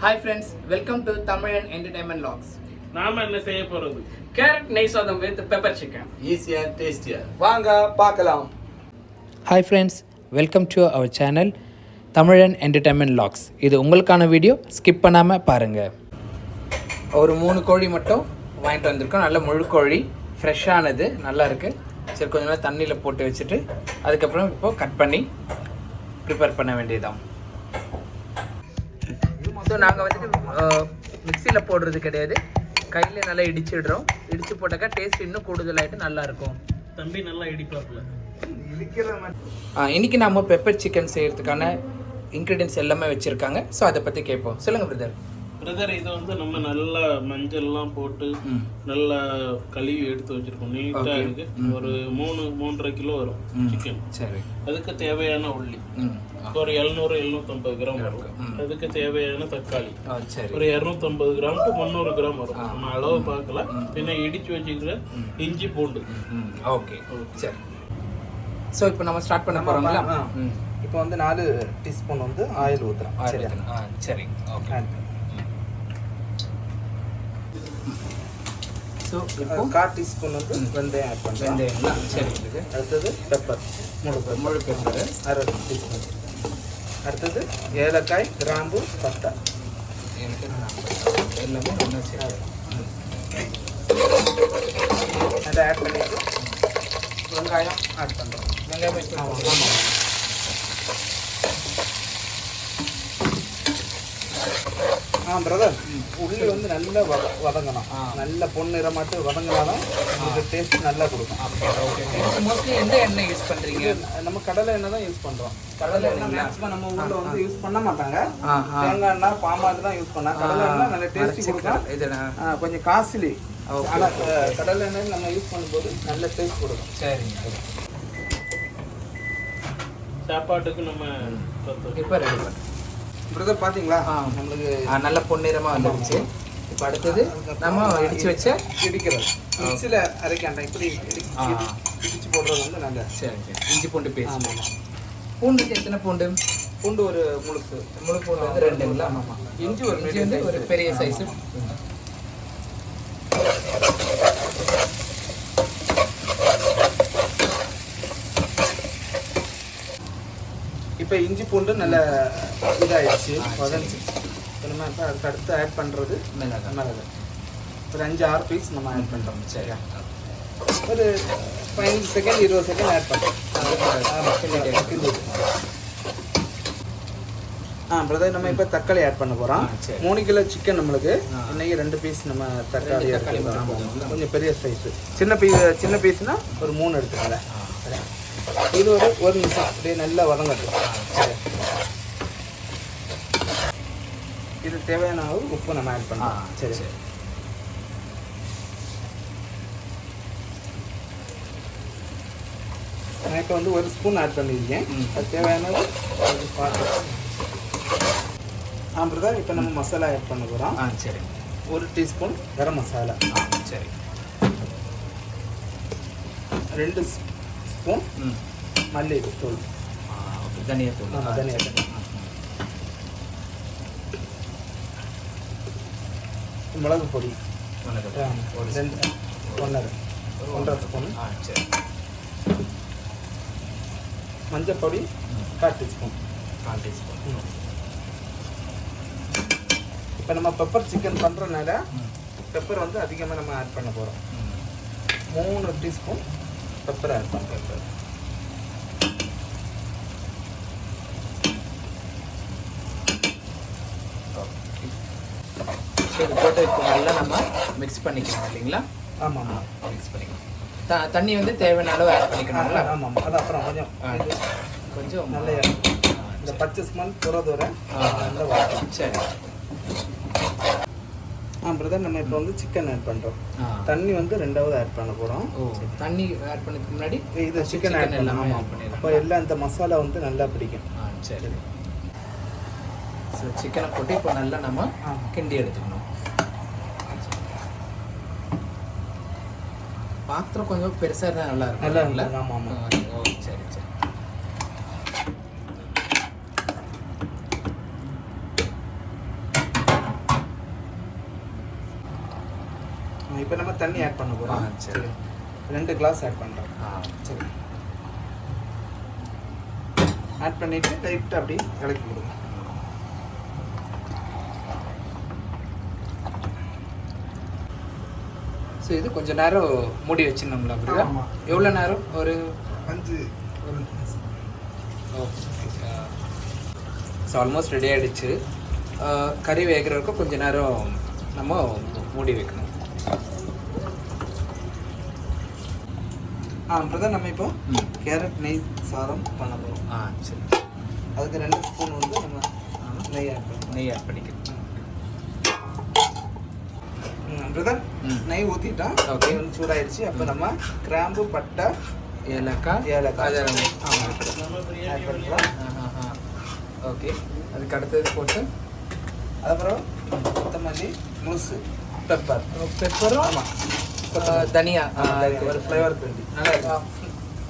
Hi friends, welcome to Tamil Entertainment Logs. நாம என்ன செய்ய போறது? Carrot நெய் சாதம் with pepper chicken. Easier, tastier. வாங்க பார்க்கலாம். Hi friends, welcome to our channel Tamil Entertainment Logs. இது உங்களுக்கான வீடியோ, ஸ்கிப் பண்ணாமல் பாருங்கள். ஒரு 3 கோழி மட்டும் வாங்கிட்டு வந்திருக்கோம். நல்ல முழு கோழி, ஃப்ரெஷ்ஷானது, நல்லா இருக்குது. சரி, கொஞ்சம் நேரம் தண்ணியில் போட்டு வச்சுட்டு அதுக்கப்புறம் இப்போது கட் பண்ணி ப்ரிப்பேர் பண்ண வேண்டியதான். ஸோ நாங்கள் வந்துட்டு மிக்சியில் போடுறது கிடையாது, கையில் நல்லா இடிச்சிடுறோம். இடித்து போட்டாக்கா டேஸ்ட் இன்னும் கூடுதலாகிட்டு நல்லாயிருக்கும். தம்பி நல்லா இடிப்பாப்புல. இன்றைக்கி நம்ம பெப்பர் சிக்கன் செய்கிறதுக்கான இன்க்ரீடியன்ஸ் எல்லாமே வச்சுருக்காங்க. ஸோ அதை பற்றி கேட்போம். சொல்லுங்கள் பிரதர். இதை வந்து நம்ம நல்லா மஞ்சள்லாம் போட்டு நல்லா கழுவி எடுத்து வச்சிருக்கோம். நீட்டாக இருக்கு. ஒரு 3.5 கிலோ வரும் சிக்கன். சரி, அதுக்கு தேவையான உள்ளி ஒரு 700-750 கிராம் வரும். அதுக்கு தேவையான தக்காளி ஒரு 250 கிராம் டு 300 கிராம் வரும். நம்ம அளவு பார்க்கல. பின்ன இடிச்சு வச்சுக்கிற இஞ்சி பூண்டு. ஓகே, சரி. ஸோ இப்போ நம்ம ஸ்டார்ட் பண்ண போகிறோங்களா? இப்போ வந்து 4 டீஸ்பூன் வந்து ஆயில் ஊற்றுறோம். சரி, ஓகே. ஸோ இப்போ 1/4 டீஸ்பூன் வந்து வெந்தயம் ஆட் பண்ணுறோம். வெந்தயங்களா? சரி. அடுத்தது பெப்பர், முழு பெப்பர் 1/2 டீஸ்பூன். அடுத்தது ஏலக்காய், கிராம்பு, பட்டை. எல்லாமே ஒன்றா சரி. அதை ஆட் பண்ணிட்டு வெங்காயம் ஆட் பண்ணுறோம். வெங்காயம் ஆமாம். பிரதர், உள்ளி வந்து நல்லா வதங்கணும். நல்ல பொன்னிறமாட்டு வதங்கினாலும் உங்களுக்கு டேஸ்ட் நல்லா கொடுக்கும். மோஸ்ட்லி எந்த எண்ணெய் யூஸ் பண்ணுறீங்க? நம்ம கடலை எண்ணெய் தான் யூஸ் பண்ணுறோம். கடலை எண்ணெய் மேக்ஸிமம் நம்ம ஊரில் வந்து யூஸ் பண்ண மாட்டாங்க. தேங்காய் எண்ணெய், பாம் ஆயில் தான் யூஸ் பண்ணாங்க. கடலை எண்ணெய் நல்ல டேஸ்டி கொடுக்கும். இது கொஞ்சம் காஸ்ட்லி. ஆனால் கடலை எண்ணெய் நம்ம யூஸ் பண்ணும்போது நல்ல டேஸ்ட் கொடுக்கும். சரிங்க. சாப்பாட்டுக்கு நம்ம இப்போ ரெடி பண்ணுறோம். பிரதர் பார்த்தீங்களா, நம்மளுக்கு நல்ல பொன்னிறமாக வந்துருச்சு. இப்போ அடுத்தது நம்ம இடித்து வச்ச இடிக்கிறது மிக்சியில் அரைக்காண்டா. இப்படி இடிச்சு போடுறது வந்து நாங்கள். சரி, இஞ்சி பூண்டு பேஸ்ட். பூண்டுக்கு எத்தனை பூண்டு? பூண்டு ஒரு முழு பூண்டு வந்து 2ங்களா? ஆமாம். இஞ்சி வந்து ஒரு பெரிய சைஸு. இப்போ இஞ்சி பூண்டு நல்ல இதாகிடுச்சு, வதஞ்சி. இப்போ நம்ம இப்போ அதுக்கு அடுத்து ஆட் பண்ணுறது மிளகு. ஒரு 5-6 பீஸ் நம்ம ஆட் பண்ணுறோம். சரியா? ஒரு 15 செகண்ட் 20 செகண்ட் ஆட் பண்ணுறோம். பிரதர், நம்ம இப்போ தக்காளி ஆட் பண்ண போகிறோம். 3 கிலோ சிக்கன் நம்மளுக்கு. இன்னைக்கு 2 பீஸ் நம்ம தக்காளி கொஞ்சம் பெரிய சைஸு. சின்ன பீஸ்னால் ஒரு 3 எடுத்துக்கல. இது ஒரு நிமிஷம் அப்படியே நல்லா வதங்கட்டும். இது தேவையான அளவு உப்பு நம்ம ஆட் பண்ணலாம். சரி. நான் இப்போ வந்து 1 ஸ்பூன் ஆட் பண்ணியிருக்கேன். அது தேவையான பார்த்து. பிரதர், இப்போ நம்ம மசாலா ஆட் பண்ண போகிறோம். சரி. 1 டீஸ்பூன் கரம் மசாலா. சரி. 2 ஸ்பூன் மல்லி தூள், தனியாத்தூள். மிளகு பொடி 1.5 ஸ்பூன். சரி. மஞ்சள் பொடி 1/4 டீஸ்பூன். இப்போ நம்ம பெப்பர் சிக்கன் பண்ணுறதுனால பெப்பர் வந்து அதிகமாக நம்ம ஆட் பண்ண போகிறோம். 3 டீஸ்பூன் பெப்பர் ஆட் பண்ணுறோம். இது போட்டு இப்போ நல்லா நம்ம மிக்ஸ் பண்ணிக்கலாம் இல்லைங்களா? ஆமாம், மிக்ஸ் பண்ணிக்கலாம். தண்ணி வந்து தேவையான அளவு ஆட் பண்ணிக்கணுங்களா? ஆமாம். அது அப்புறம் கொஞ்சம் நல்ல இந்த பச்சை ஸ்மெல் தூர நல்ல வரும். சரி. பிரதர், நம்ம இப்போ வந்து சிக்கன் ஆட் பண்ணுறோம். தண்ணி வந்து 2வது ஆட் பண்ண போகிறோம். தண்ணி ஆட் பண்ணதுக்கு முன்னாடி இது சிக்கன் ஆட் பண்ணலாமா? அப்போ எல்லாம் இந்த மசாலா வந்து நல்லா பிடிக்கும். சரி. ஸோ சிக்கனை போட்டு இப்போ நல்லா நம்ம கிண்டி எடுத்துக்கணும். பாத்திரம் கொஞ்சம் பெருசாக இருந்தால் நல்லா இருக்கும். நல்லா இல்லை? ஆமாம். சரி. இப்போ நம்ம தண்ணி ஆட் பண்ண போகிறோம். சரி, 2 கிளாஸ் ஆட் பண்ணுறோம். சரி, ஆட் பண்ணிவிட்டு லைட்டாக அப்படி கலக்கி கொடுங்க. ஸோ இது கொஞ்சம் நேரம் மூடி வச்சிடணுங்களா அப்படியா? எவ்வளோ நேரம்? ஒரு 5 ஓகே. ஸோ ஆல்மோஸ்ட் ரெடி ஆகிடுச்சு. கறி வேகிற வரைக்கும் கொஞ்சம் நேரம் நம்ம மூடி வைக்கணும். பிரதர், நம்ம இப்போ கேரட் நெய் சாதம் பண்ண போகிறோம். சரி, அதுக்கு 2 ஸ்பூன் வந்து நம்ம நெய் ஆட் பண்ணிக்கலாம். பிரதர், நெய் ஊற்றிட்டோம். ஓகே, வந்து சூடாயிடுச்சு. அப்போ நம்ம கிராம்பு, பட்டை, ஏலக்காய் அதை நம்ம பிரியாணி ஆட் பண்ணுறோம். ஓகே, அதுக்கு அடுத்தது போட்டு அதுக்கப்புறம் கொத்தமல்லி, முழுசு, பெப்பரும் ஆமாம், தனியா ஒரு ஃப்ளேவர் வேண்டி நல்லா இருக்கும்.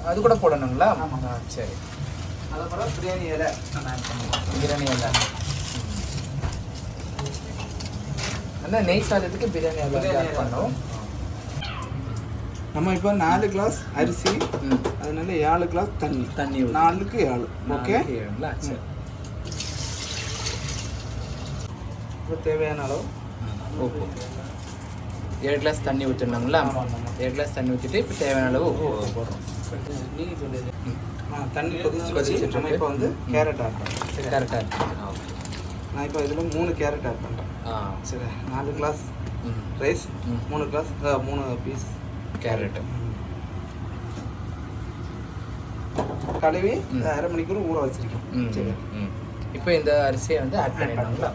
அது கூட போடணுங்களா? ஆமாம். சரி. அதுக்கப்புறம் பிரியாணி இலை நம்ம ஆட் பண்ணுவோம். பிரியாணி இலை. ஆனால் நெய் சாதத்துக்கு பிரியாணி இலை ஆட் பண்ணோம். நம்ம இப்போ 4 கிளாஸ் அரிசி, அதனால 7 கிளாஸ் தண்ணி. 4க்கு 7. ஓகே, சரி. இப்போ தேவையான அளவு உப்பு. 7 கிளாஸ் தண்ணி ஊற்றினாங்களா? 7 கிளாஸ் தண்ணி ஊற்றிட்டு இப்போ தேவையான அளவு உப்பு போடுறோம். நீங்கள் சொல்லுது. தண்ணி கொதிச்சு நம்ம இப்போ வந்து கேரட் ஆட் பண்ணுறோம். கரெக்டாக இருக்கு. நான் இப்போ இதில் 3 கேரட் ஆட் பண்ணுறேன். சரி, 4 கிளாஸ் ரைஸ், 3 பீஸ் கேரட்டு கழுவி 1/2 மணிக்கூர் ஊற வச்சிருக்கேன். சரி, இப்போ இந்த அரிசியை வந்து ஆட் பண்ணிடணுங்களா?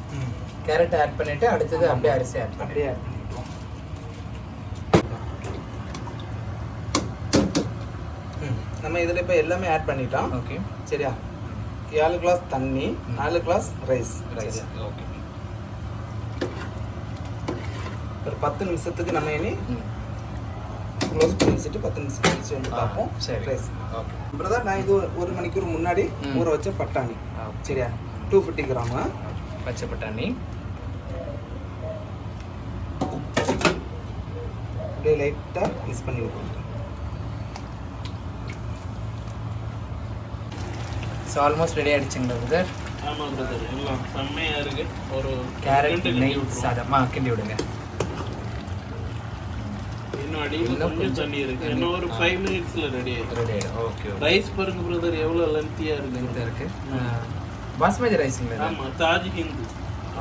கேரட் ஆட் பண்ணிவிட்டு அடுத்தது அப்படியே அரிசி ஆட் பண்ணி அப்படியே ஆட் பண்ணிடுவோம். நம்ம இதில் இப்போ எல்லாமே ஆட் பண்ணிட்டோம். ஓகே, சரியா? 7 கிளாஸ் தண்ணி, 4 கிளாஸ் ரைஸ். ஓகே. ஒரு 10 நிமிஷத்துக்கு நம்ம இனி க்ளோஸ் பண்ணி வச்சுட்டு 10 நிமிஷம் கழிச்சு வந்து பார்ப்போம். சரி, ரைஸ். ஓகே. பிரதர், நான் இது 1 மணிக்கூர் முன்னாடி ஊற வச்ச பட்டாணி. சரியா? 250 கிராம் பச்சை பட்டாணி. அப்படியே லைட்டாக மிக்ஸ் பண்ணி விட்டுருங்க. ஸோ ஆல்மோஸ்ட் ரெடி ஆகிடுச்சுங்களா பிரதர்? ஆமாம் பிரதர், எல்லாம் செம்மையாக இருக்கு. ஒரு கேரட் நெய் சாதமாக கிண்டி விடுங்க. இன்னும் அடியில் கொஞ்சம் தண்ணி இருக்கு. இன்னும் ஒரு 5 மினிட்ஸில் ரெடி ஆகிடும். ரெடி ஆகிடும். ஓகே. ரைஸ் பாருங்க பிரதர், எவ்வளோ லென்த்தியாக இருக்கு. லென்த்தாக இருக்குது. பாஸ்மதி ரைஸுங்களா? ஆமாம், Taj Hindu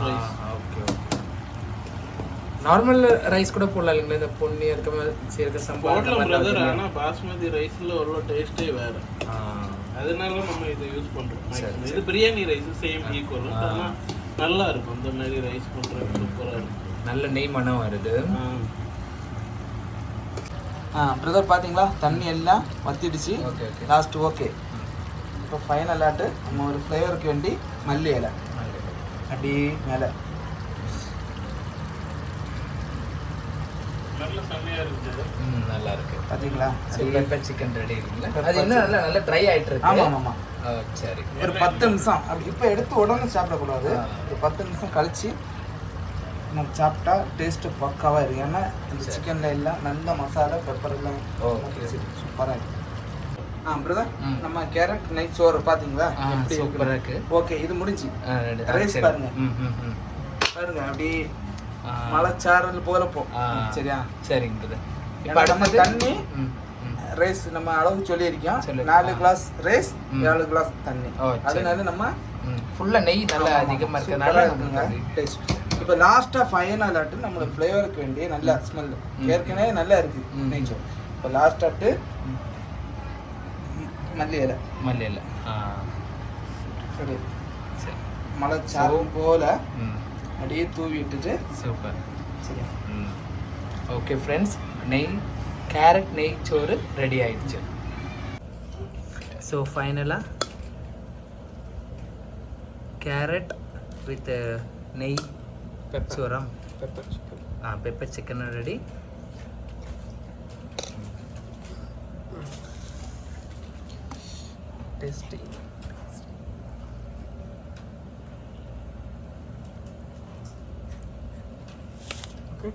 rice. Okay, okay. Normal rice கூட போடலாம் இல்லைங்களா? இந்த பொன்னி இருக்க சம்பா போடலாம் பிரதர், ஆனால் பாஸ்மதி ரைஸில் அவ்வளோ டேஸ்ட்டே வேறு. அதனால நம்ம இதை யூஸ் பண்ணுறோம். இது பிரியாணி ரைஸ் சேம் ஈக்குவல். ஆனால் நல்லா இருக்கும். இந்த மாதிரி ரைஸ் பண்ணுறது சூப்பராக இருக்கும். நல்ல நெய் மனம் வருது. பிரதர், பார்த்தீங்களா? தண்ணி எல்லாம் வத்திடுச்சு. Okay, okay. Last okay. இப்போ ஃபைனல் ஆட்டு நம்ம ஒரு ஃப்ளேவருக்கு வேண்டி மல்லி இலை அப்படி மேலே. நல்ல செம்மையாக இருக்குது. நல்லா இருக்கு. பார்த்தீங்களா? பெப்பர் சிக்கன் ரெடி இருக்குங்களா? அது என்ன நல்லா ட்ரை ஆகிட்டு இருக்கு. ஆமாம், ஆமாம். சரி, ஒரு 10 நிமிஷம் அப்படி. இப்போ எடுத்து உடனே சாப்பிடக்கூடாது. ஒரு 10 நிமிஷம் கழிச்சு நம்ம சாப்பிட்டா டேஸ்ட்டு பக்காவாக இருக்குது. ஏன்னா இந்த சிக்கனில் எல்லாம் நல்ல மசாலா, பெப்பர் எல்லாம் சூப்பராக இருக்குது. பிரதர், நம்ம கேரட் நெய் சோறு பார்த்தீங்களா? எப்படி சூப்பராக இருக்குது. ஓகே, இது முடிஞ்சு. ரைஸ் பாருங்க பாருங்க, அப்படி மலைச்சாரல் போல போ. சரியா? சரிங்க பிரதர். இப்போ நம்ம தண்ணி ரைஸ் நம்ம அளவு சொல்லியிருக்கோம். 4 கிளாஸ் ரைஸ், 7 கிளாஸ் தண்ணி. அதனால நம்ம ஃபுல்லாக நெய் நல்லா அதிகமாக இருக்கிறதுனால டேஸ்ட். இப்போ லாஸ்ட்டாக ஃபைனல் ஆட்டு நம்மளோட ஃப்ளேவருக்கு வேண்டிய நல்ல ஸ்மெல். ஏற்கனவே நல்லா இருக்குது நெய் சோறு. இப்போ லாஸ்ட் ஆட்டு மல்லி இலை. சரி, மலைச்சாரம் போல அப்படியே தூவி விட்டுட்டு. சூப்பர். சரியா? ஓகே ஃப்ரெண்ட்ஸ், கேரட் நெய் சோறு ரெடி ஆயிடுச்சு. ஸோ ஃபைனலாக கேரட் வித் நெய் சோரம் pepper chicken ready. Tasty. Okay.